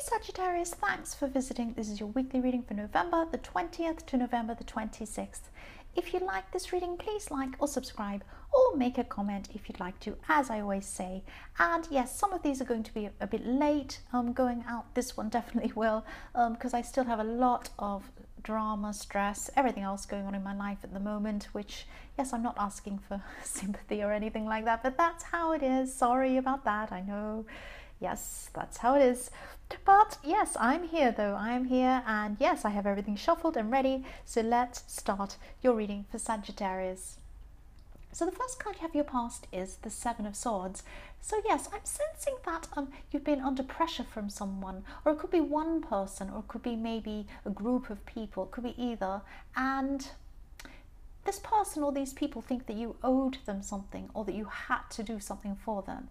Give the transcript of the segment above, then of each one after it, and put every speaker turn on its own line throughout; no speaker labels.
Sagittarius, thanks for visiting. This is your weekly reading for November the 20th to November the 26th. If you like this reading, please like or subscribe or make a comment if you'd like to, as I always say. And yes, some of these are going to be a bit late going out. This one definitely will, because I still have a lot of drama, stress, everything else going on in my life at the moment, which, yes, I'm not asking for sympathy or anything like that, but that's how it is. Sorry about that, I know. Yes, that's how it is. But yes, I'm here though. I am here, and yes, I have everything shuffled and ready. So let's start your reading for Sagittarius. So the first card you have your past is the Seven of Swords. So yes, I'm sensing that you've been under pressure from someone, or it could be one person, or it could be maybe a group of people. It could be either. And this person or these people think that you owed them something, or that you had to do something for them.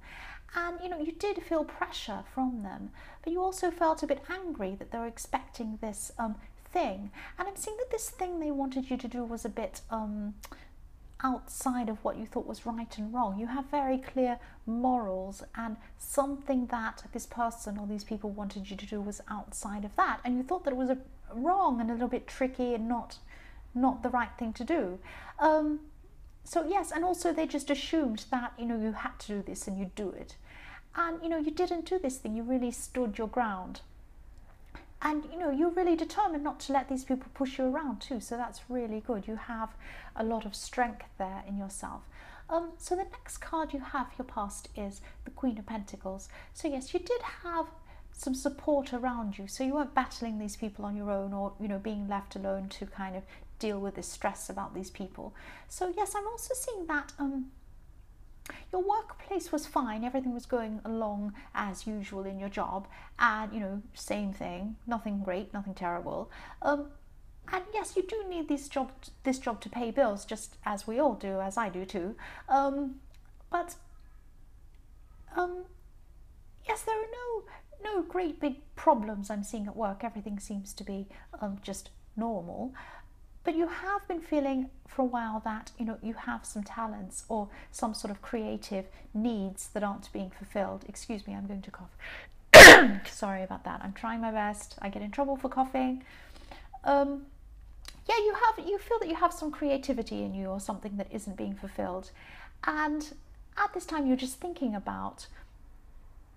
And you did feel pressure from them, but you also felt a bit angry that they were expecting this thing. And I'm seeing that this thing they wanted you to do was a bit outside of what you thought was right and wrong. You have very clear morals, and something that this person or these people wanted you to do was outside of that, and you thought that it was wrong and a little bit tricky and not the right thing to do. So yes, and also they just assumed that you had to do this and you'd do it, and you didn't do this thing. You really stood your ground, and you're really determined not to let these people push you around too. So that's really good. You have a lot of strength there in yourself. So the next card you have your past is the Queen of Pentacles. So yes, you did have some support around you, so you weren't battling these people on your own, or being left alone to kind of deal with this stress about these people. So yes, I'm also seeing that your workplace was fine, everything was going along as usual in your job, and same thing, nothing great, nothing terrible. And yes, you do need this job to pay bills, just as we all do, as I do too. But yes, there are no great big problems I'm seeing at work. Everything seems to be just normal. But you have been feeling for a while that you have some talents or some sort of creative needs that aren't being fulfilled. Excuse me, I'm going to cough. Sorry about that. I'm trying my best. I get in trouble for coughing. Yeah, you feel that you have some creativity in you, or something that isn't being fulfilled. And at this time, you're just thinking about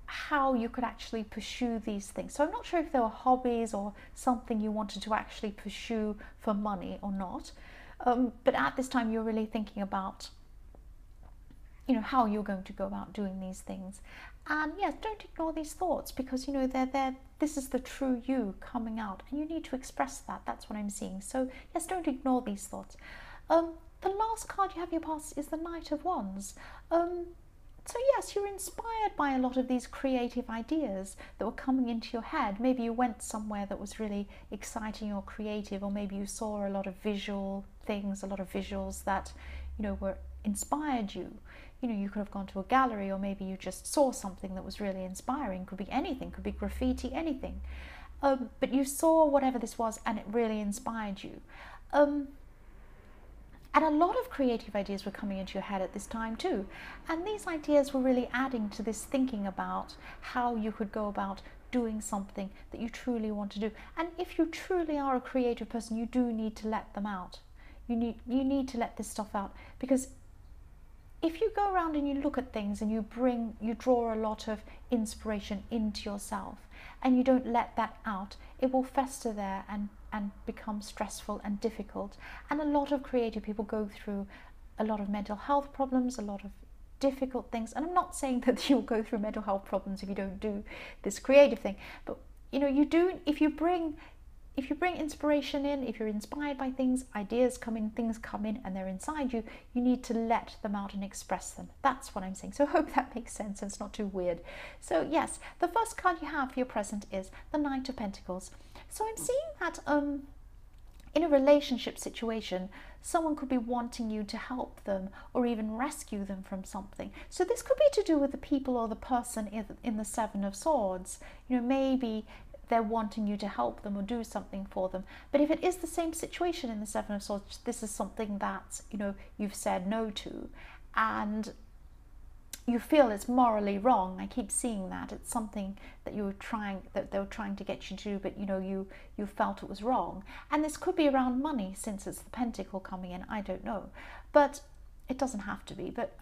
how you could actually pursue these things. So I'm not sure if they were hobbies or something you wanted to actually pursue for money or not. But at this time, you're really thinking about how you're going to go about doing these things. And yes, don't ignore these thoughts, because this is the true you coming out, and you need to express that. That's what I'm seeing. So yes, don't ignore these thoughts. The last card you have your past is the Knight of Wands. So yes, you're inspired by a lot of these creative ideas that were coming into your head. Maybe you went somewhere that was really exciting or creative, or maybe you saw a lot of visual things, a lot of visuals that were inspired you. You could have gone to a gallery, or maybe you just saw something that was really inspiring. Could be anything, could be graffiti, anything. But you saw whatever this was, and it really inspired you. And a lot of creative ideas were coming into your head at this time too. And these ideas were really adding to this thinking about how you could go about doing something that you truly want to do. And if you truly are a creative person, you do need to let them out. You need to let this stuff out, because if you go around and you look at things and you draw a lot of inspiration into yourself, and you don't let that out, it will fester there and become stressful and difficult. And a lot of creative people go through a lot of mental health problems, a lot of difficult things. And I'm not saying that you'll go through mental health problems if you don't do this creative thing, but you do. If you bring inspiration in, if you're inspired by things, ideas come in, things come in, and they're inside you, you need to let them out and express them. That's what I'm saying. So I hope that makes sense and it's not too weird. So yes, the first card you have for your present is the Knight of Pentacles. So I'm seeing that in a relationship situation, someone could be wanting you to help them or even rescue them from something. So this could be to do with the people or the person in the Seven of Swords. Maybe they're wanting you to help them or do something for them. But if it is the same situation in the Seven of Swords, this is something that you've said no to, and you feel it's morally wrong. I keep seeing that it's something that they were trying to get you to do, but you felt it was wrong. And this could be around money, since it's the pentacle coming in. I don't know, but it doesn't have to be. But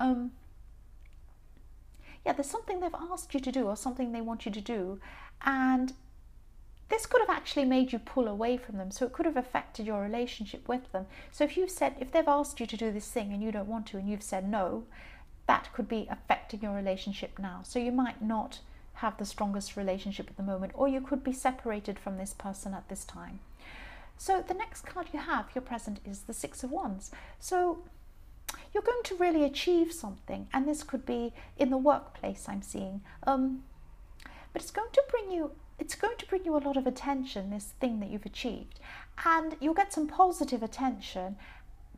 yeah, there's something they've asked you to do, or something they want you to do, and this could have actually made you pull away from them. So it could have affected your relationship with them. So if they've asked you to do this thing and you don't want to, and you've said no, that could be affecting your relationship now. So you might not have the strongest relationship at the moment, or you could be separated from this person at this time. So the next card you have, your present, is the Six of Wands. So you're going to really achieve something, and this could be in the workplace, I'm seeing. But it's going to bring you a lot of attention, this thing that you've achieved, and you'll get some positive attention,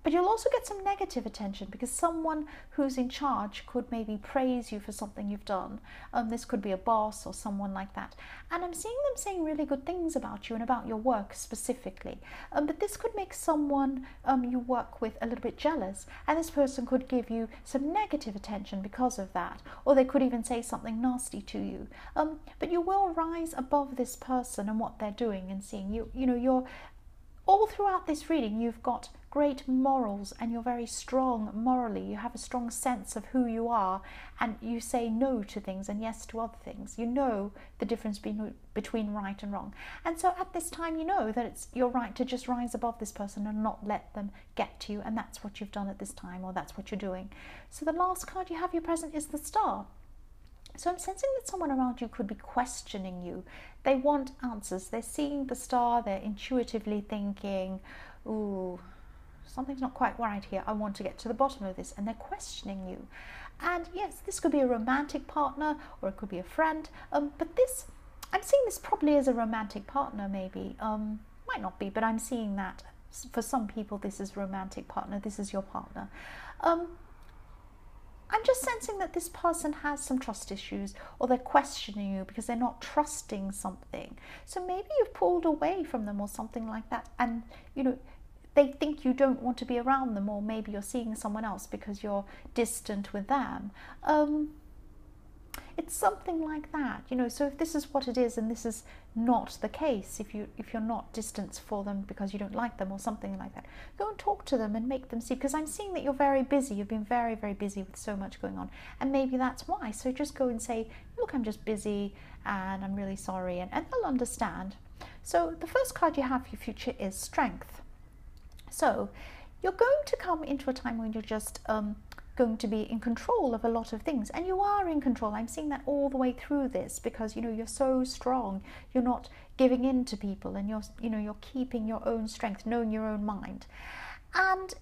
but you'll also get some negative attention, because someone who's in charge could maybe praise you for something you've done. This could be a boss or someone like that, and I'm seeing them saying really good things about you and about your work specifically. But this could make someone you work with a little bit jealous, and this person could give you some negative attention because of that, or they could even say something nasty to you. But you will rise above this person and what they're doing, and seeing you're all throughout this reading, you've got great morals, and you're very strong morally. You have a strong sense of who you are, and you say no to things and yes to other things. You know the difference between right and wrong. And so at this time, you know that it's your right to just rise above this person and not let them get to you. And that's what you've done at this time, or that's what you're doing. So the last card you have, your present, is the Star. So I'm sensing that someone around you could be questioning you. They want answers. They're seeing the star. They're intuitively thinking, ooh, something's not quite right here. I want to get to the bottom of this. And they're questioning you. And yes, this could be a romantic partner, or it could be a friend. But I'm seeing this probably as a romantic partner, maybe. Might not be, but I'm seeing that for some people, this is romantic partner. This is your partner. I'm just sensing that this person has some trust issues, or they're questioning you because they're not trusting something. So maybe you've pulled away from them or something like that, and they think you don't want to be around them, or maybe you're seeing someone else because you're distant with them. It's something like that, so if this is what it is, and this is not the case, if you're not distant for them because you don't like them or something like that, go and talk to them and make them see, because I'm seeing that you're very busy. You've been very, very busy with so much going on, and maybe that's why. So just go and say, look, I'm just busy and I'm really sorry, and they'll understand. So the first card you have for your future is Strength. So you're going to come into a time when you're just going to be in control of a lot of things, and you are in control. I'm seeing that all the way through this, because you're so strong. You're not giving in to people, and you're keeping your own strength, knowing your own mind, and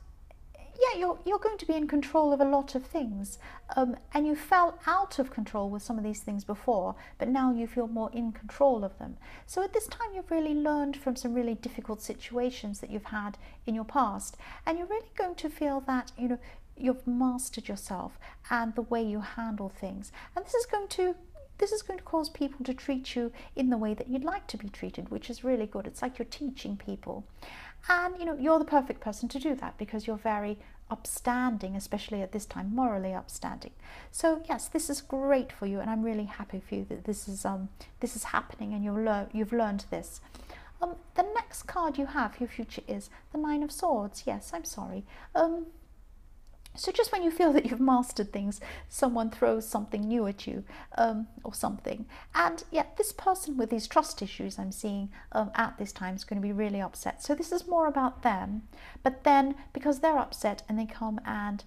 yeah, you're going to be in control of a lot of things, and you felt out of control with some of these things before, but now you feel more in control of them. So at this time, you've really learned from some really difficult situations that you've had in your past, and you're really going to feel that you've mastered yourself and the way you handle things, and this is going to cause people to treat you in the way that you'd like to be treated, which is really good. It's like you're teaching people, and you're the perfect person to do that, because you're very upstanding, especially at this time, morally upstanding. So yes, this is great for you, and I'm really happy for you that this is happening, and you've learned this. The next card you have, your future, is the Nine of Swords. Yes, I'm sorry. So just when you feel that you've mastered things, someone throws something new at you, or something. And yeah, this person with these trust issues I'm seeing at this time is going to be really upset. So this is more about them. But then, because they're upset and they come and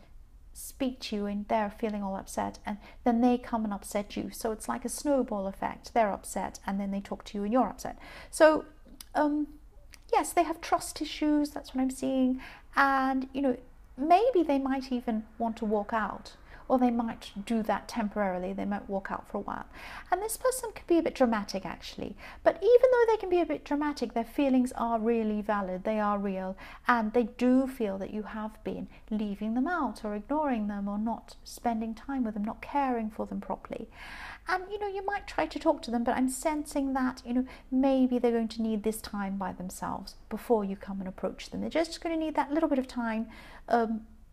speak to you and they're feeling all upset, and then they come and upset you. So it's like a snowball effect. They're upset and then they talk to you and you're upset. So yes, they have trust issues. That's what I'm seeing. And, maybe they might even want to walk out, or they might do that temporarily. They might walk out for a while. And this person could be a bit dramatic, actually. But even though they can be a bit dramatic, their feelings are really valid. They are real. And they do feel that you have been leaving them out, or ignoring them, or not spending time with them, not caring for them properly. And, you might try to talk to them, but I'm sensing that, maybe they're going to need this time by themselves before you come and approach them. They're just going to need that little bit of time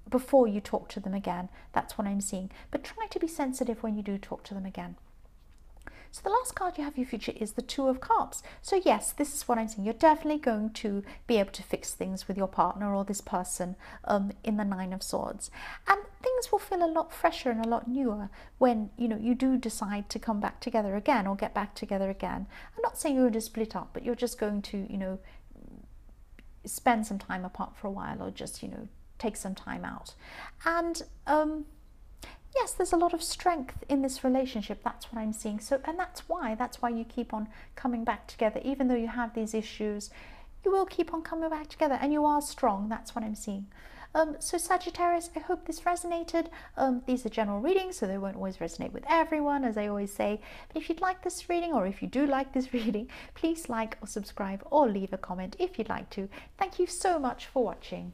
before you talk to them again. That's what I'm seeing. But try to be sensitive when you do talk to them again. So the last card you have for your future is the Two of Cups. So yes, this is what I'm saying. You're definitely going to be able to fix things with your partner or this person in the Nine of Swords. And things will feel a lot fresher and a lot newer when, you know, you do decide to come back together again or get back together again. I'm not saying you're going to split up, but you're just going to, you know, spend some time apart for a while, or just, you know, take some time out. And yes, there's a lot of strength in this relationship. That's what I'm seeing. So, and that's why you keep on coming back together. Even though you have these issues, you will keep on coming back together, and you are strong. That's what I'm seeing. So Sagittarius, I hope this resonated. These are general readings, so they won't always resonate with everyone, as I always say. But if you'd like this reading, or if you do like this reading, please like or subscribe or leave a comment if you'd like to. Thank you so much for watching.